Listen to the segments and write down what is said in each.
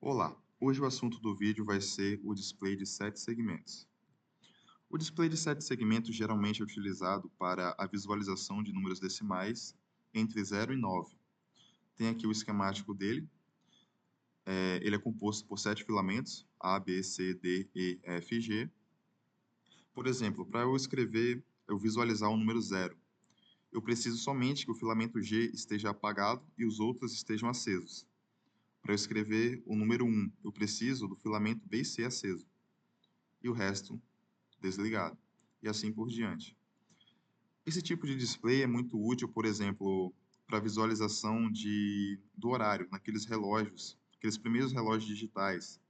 Olá, hoje o assunto do vídeo vai ser o display de 7 segmentos. O display de 7 segmentos geralmente é utilizado para a visualização de números decimais entre 0 e 9. Tem aqui o esquemático dele. Ele é composto por 7 filamentos, A, B, C, D, E, F e G. Por exemplo, para eu visualizar o número 0, eu preciso somente que o filamento G esteja apagado e os outros estejam acesos. Para eu escrever o número 1, eu preciso do filamento B e C aceso e o resto desligado, e assim por diante. Esse tipo de display é muito útil, por exemplo, para visualização do horário, naqueles relógios, aqueles primeiros relógios digitais,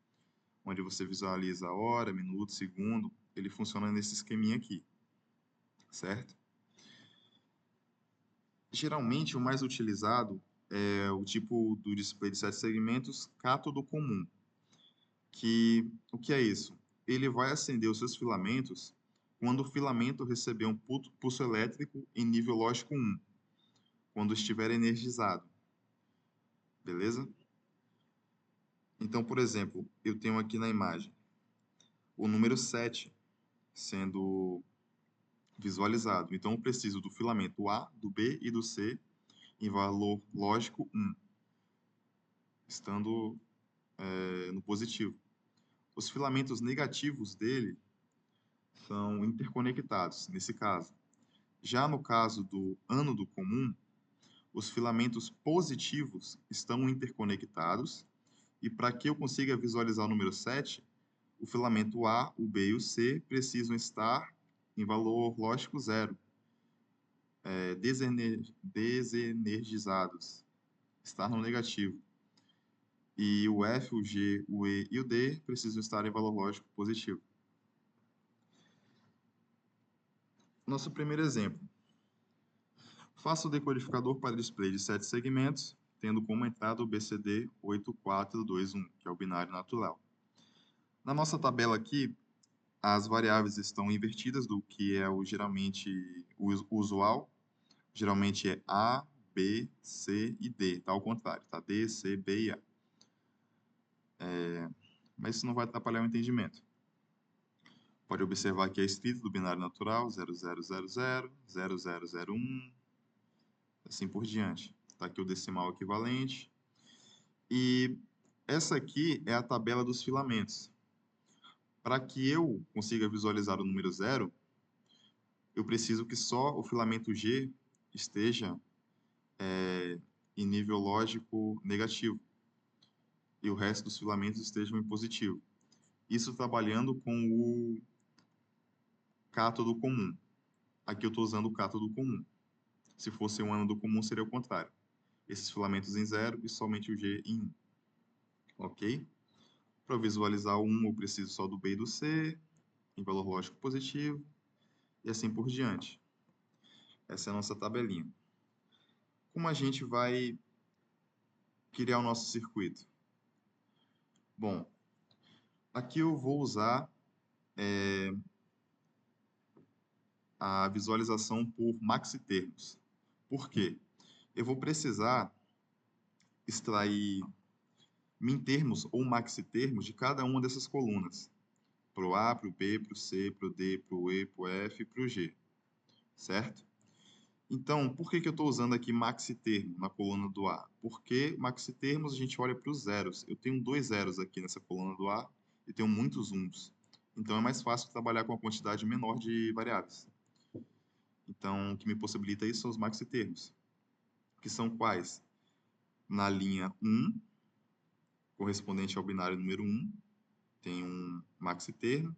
onde você visualiza a hora, minuto, segundo, ele funciona nesse esqueminha aqui, certo? Geralmente, o mais utilizado é o tipo do display de 7 segmentos cátodo comum, que o que é isso? Ele vai acender os seus filamentos quando o filamento receber um pulso elétrico em nível lógico 1, quando estiver energizado, beleza? Então, por exemplo, eu tenho aqui na imagem o número 7 sendo visualizado. Então, eu preciso do filamento A, do B e do C em valor lógico 1, estando no positivo. Os filamentos negativos dele são interconectados, nesse caso. Já no caso do ânodo comum, os filamentos positivos estão interconectados e para que eu consiga visualizar o número 7, o filamento A, o B e o C precisam estar em valor lógico zero, desenergizados, estar no negativo. E o F, o G, o E e o D precisam estar em valor lógico positivo. Nosso primeiro exemplo. Faça o decodificador para display de 7 segmentos, tendo como entrada o BCD 8421, que é o binário natural. Na nossa tabela aqui, as variáveis estão invertidas do que é geralmente o usual. Geralmente é A, B, C e D, tá ao contrário, tá? D, C, B e A. Mas isso não vai atrapalhar o entendimento. Pode observar que é escrito do binário natural 0000, 0001, assim por diante. Está aqui o decimal equivalente. E essa aqui é a tabela dos filamentos. Para que eu consiga visualizar o número 0, eu preciso que só o filamento G esteja em nível lógico negativo e o resto dos filamentos estejam em positivo. Isso trabalhando com o cátodo comum. Aqui eu estou usando o cátodo comum. Se fosse um ânodo comum, seria o contrário. Esses filamentos em 0 e somente o G em 1. Ok? Para visualizar o 1, eu preciso só do B e do C, em valor lógico positivo, e assim por diante. Essa é a nossa tabelinha. Como a gente vai criar o nosso circuito? Bom, aqui eu vou usar a visualização por maxitermos. Por quê? Eu vou precisar extrair mintermos ou maxitermos de cada uma dessas colunas. Para o A, para o B, para o C, para o D, para o E, para o F e para o G. Certo? Então, por que eu estou usando aqui maxitermo na coluna do A? Porque maxitermos a gente olha para os zeros. Eu tenho 2 zeros aqui nessa coluna do A e tenho muitos uns. Então, é mais fácil trabalhar com uma quantidade menor de variáveis. Então, o que me possibilita isso são os maxitermos, que são quais? Na linha 1, correspondente ao binário número 1, tem um maxitermo,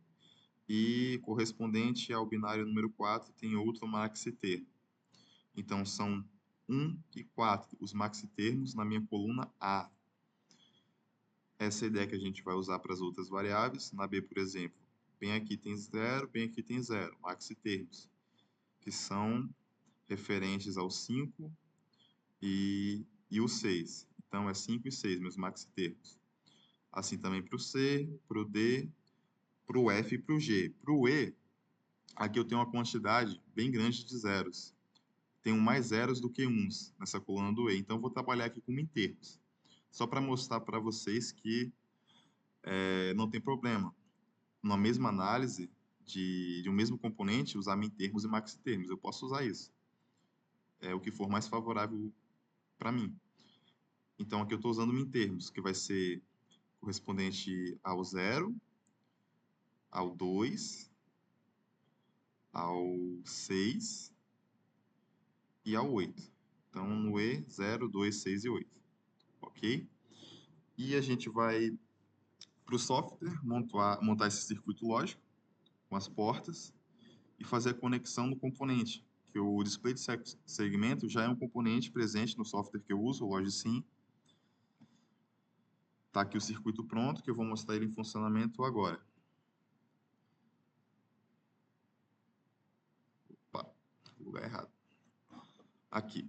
e correspondente ao binário número 4, tem outro maxitermo. Então, são 1 e 4 os maxitermos na minha coluna A. Essa é a ideia que a gente vai usar para as outras variáveis. Na B, por exemplo, bem aqui tem 0, bem aqui tem 0, maxitermos, que são referentes ao 5 e o 6. Então, é 5 e 6, meus maxitermos. Assim também para o C, para o D, para o F e para o G. Para o E, aqui eu tenho uma quantidade bem grande de zeros. Tenho mais zeros do que uns nessa coluna do E. Então, eu vou trabalhar aqui com mintermos. Só para mostrar para vocês que não tem problema. Na mesma análise de um mesmo componente, usar mintermos e maxitermos. Eu posso usar isso. É o que for mais favorável para mim. Então, aqui eu estou usando mintermos, que vai ser correspondente ao 0, ao 2, ao 6 e ao 8. Então, no E, 0, 2, 6 e 8. Ok? E a gente vai para o software, montar esse circuito lógico com as portas e fazer a conexão do componente, que o display de segmento já é um componente presente no software que eu uso, o Logsim. Está aqui o circuito pronto, que eu vou mostrar ele em funcionamento agora. Opa, lugar errado. Aqui.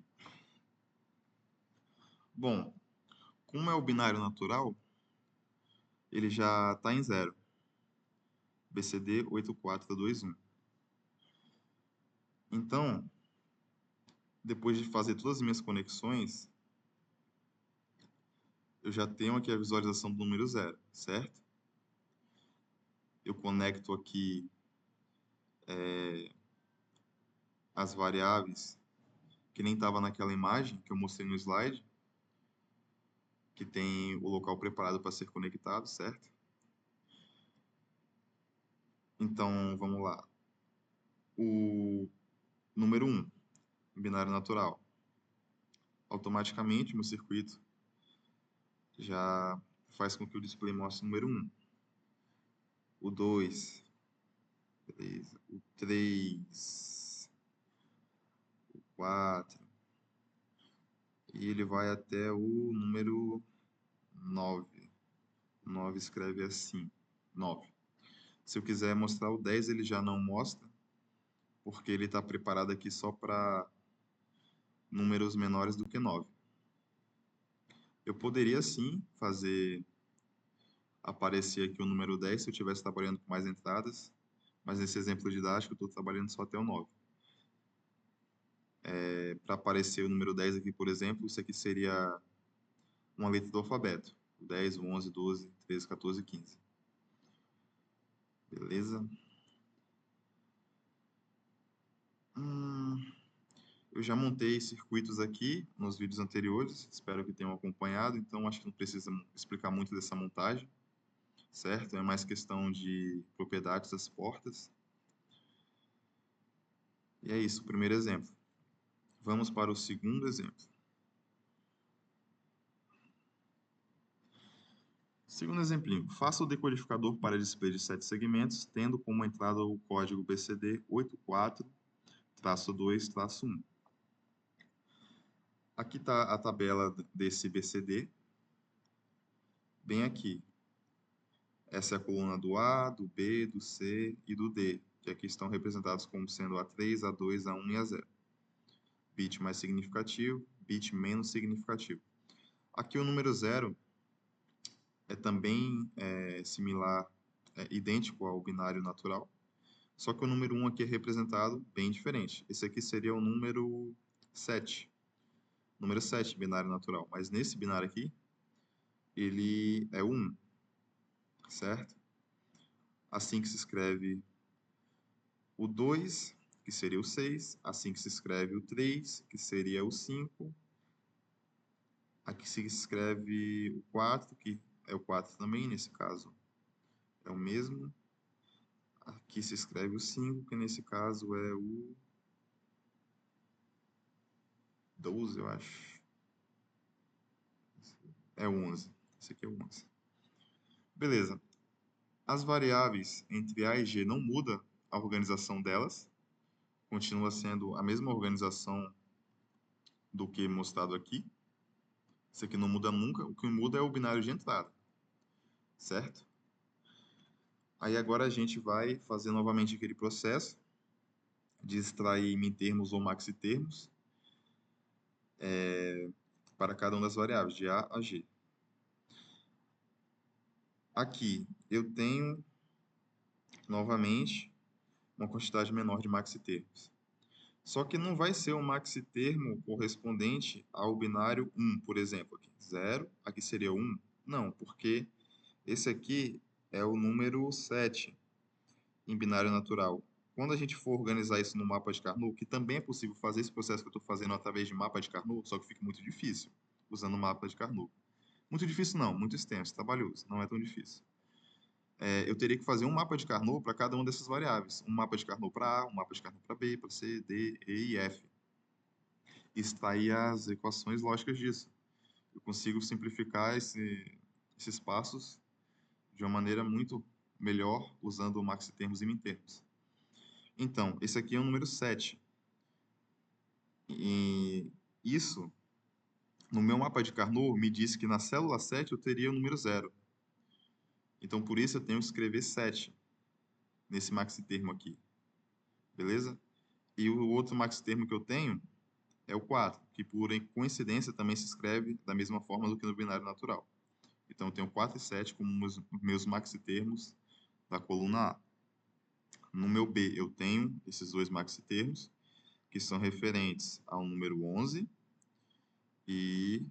Bom, como é o binário natural, ele já está em 0. BCD 8421. Então, depois de fazer todas as minhas conexões, eu já tenho aqui a visualização do número 0, certo? Eu conecto aqui as variáveis que nem estava naquela imagem que eu mostrei no slide, que tem o local preparado para ser conectado, certo? Então, vamos lá. O número 1, binário natural. Automaticamente, meu circuito já faz com que o display mostre o número 1. O 2, beleza. O 3, o 4. E ele vai até o número 9. 9 escreve assim, 9. Se eu quiser mostrar o 10, ele já não mostra, porque ele está preparado aqui só para números menores do que 9. Eu poderia sim fazer aparecer aqui o número 10 se eu estivesse trabalhando com mais entradas, mas nesse exemplo didático eu estou trabalhando só até o 9. Para aparecer o número 10 aqui, por exemplo, isso aqui seria uma letra do alfabeto. 10, 11, 12, 13, 14, 15. Beleza? Eu já montei circuitos aqui nos vídeos anteriores, espero que tenham acompanhado, então acho que não precisa explicar muito dessa montagem, certo? É mais questão de propriedades das portas. E é isso, o primeiro exemplo. Vamos para o segundo exemplo. Segundo exemplinho, faça o decodificador para display de 7 segmentos, tendo como entrada o código BCD 84-2-1. Aqui está a tabela desse BCD, bem aqui. Essa é a coluna do A, do B, do C e do D, que aqui estão representados como sendo A3, A2, A1 e A0. Bit mais significativo, bit menos significativo. Aqui o número 0 é também similar, idêntico ao binário natural, só que o número 1 aqui é representado bem diferente. Esse aqui seria o número 7. Número 7, binário natural. Mas nesse binário aqui, ele é o 1, certo? Assim que se escreve o 2, que seria o 6. Assim que se escreve o 3, que seria o 5. Aqui se escreve o 4, que é o 4 também, nesse caso é o mesmo. Aqui se escreve o 5, que nesse caso é o 12, eu acho. É o 11. Esse aqui é o 11. Beleza. As variáveis entre A e G não muda a organização delas. Continua sendo a mesma organização do que mostrado aqui. Isso aqui não muda nunca. O que muda é o binário de entrada. Certo? Aí agora a gente vai fazer novamente aquele processo de extrair mintermos ou maxitermos para cada uma das variáveis, de A a G. Aqui eu tenho, novamente, uma quantidade menor de maxitermos. Só que não vai ser um maxitermo correspondente ao binário 1, por exemplo. Aqui 0, aqui seria 1. Não, porque Esse aqui é o número 7 em binário natural. Quando a gente for organizar isso no mapa de Carnot, que também é possível fazer esse processo que eu estou fazendo através de mapa de Carnot, só que fica muito difícil usando o mapa de Carnot. Muito difícil não, muito extenso, trabalhoso, não é tão difícil. Eu teria que fazer um mapa de Carnot para cada uma dessas variáveis. Um mapa de Carnot para A, um mapa de Carnot para B, para C, D, E e F. E extrair as equações lógicas disso. Eu consigo simplificar esses passos de uma maneira muito melhor usando o maxitermos e mintermos. Então, esse aqui é o número 7. E isso, no meu mapa de Carnot, me diz que na célula 7 eu teria o número 0. Então, por isso eu tenho que escrever 7 nesse maxitermo aqui. Beleza? E o outro maxitermo que eu tenho é o 4, que por coincidência também se escreve da mesma forma do que no binário natural. Então, eu tenho 4 e 7 como meus maxitermos da coluna A. No meu B, eu tenho esses dois maxitermos, que são referentes ao número 11 e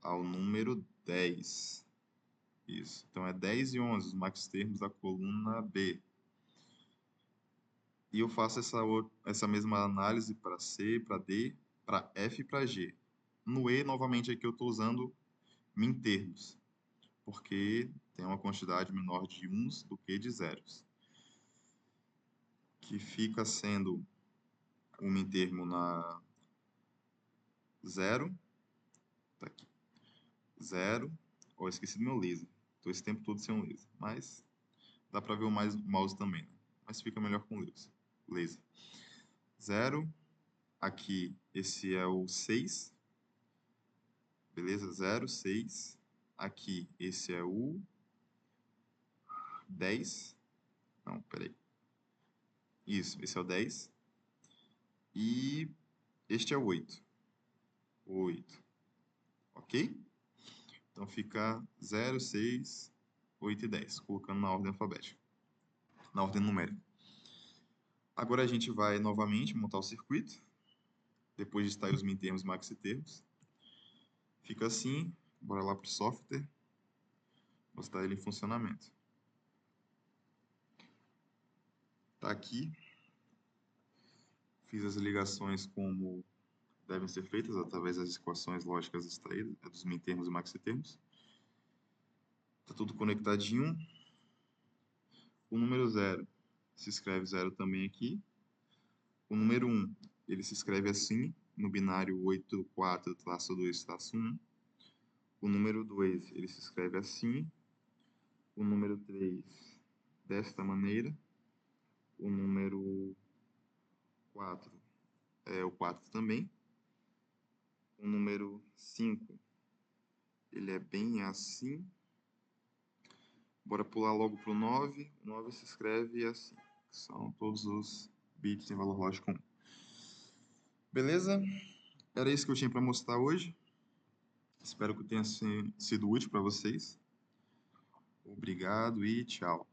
ao número 10. Isso. Então, é 10 e 11, os maxitermos da coluna B. E eu faço essa mesma análise para C, para D, para F e para G. No E, novamente, aqui eu estou usando mintermos, porque tem uma quantidade menor de uns do que de zeros, que fica sendo um mintermo na 0, tá aqui, 0, oh, esqueci do meu laser, estou esse tempo todo sem um laser, mas dá para ver o mouse também, né? Mas fica melhor com laser. 0, aqui esse é o 6, beleza? 0, 6, aqui esse é o 10, não, peraí, isso, esse é o 10, e este é o 8. 8. Ok? Então fica 0, 6, 8 e 10, colocando na ordem alfabética, na ordem numérica. Agora a gente vai novamente montar o circuito, depois de extrair os mintermos e maxitermos. Fica assim, bora lá para o software, mostrar ele em funcionamento. Tá aqui, fiz as ligações como devem ser feitas através das equações lógicas extraídas, dos mintermos e maxitermos. Tá tudo conectadinho. O número 0 se escreve 0 também aqui. O número 1, ele se escreve assim, no binário 84-2-1. O número 2, ele se escreve assim. O número 3, desta maneira. O número 4 é o 4 também. O número 5, ele é bem assim. Bora pular logo para o 9. O 9 se escreve assim. São todos os bits em valor lógico 1. Beleza? Era isso que eu tinha para mostrar hoje. Espero que tenha sido útil para vocês. Obrigado e tchau.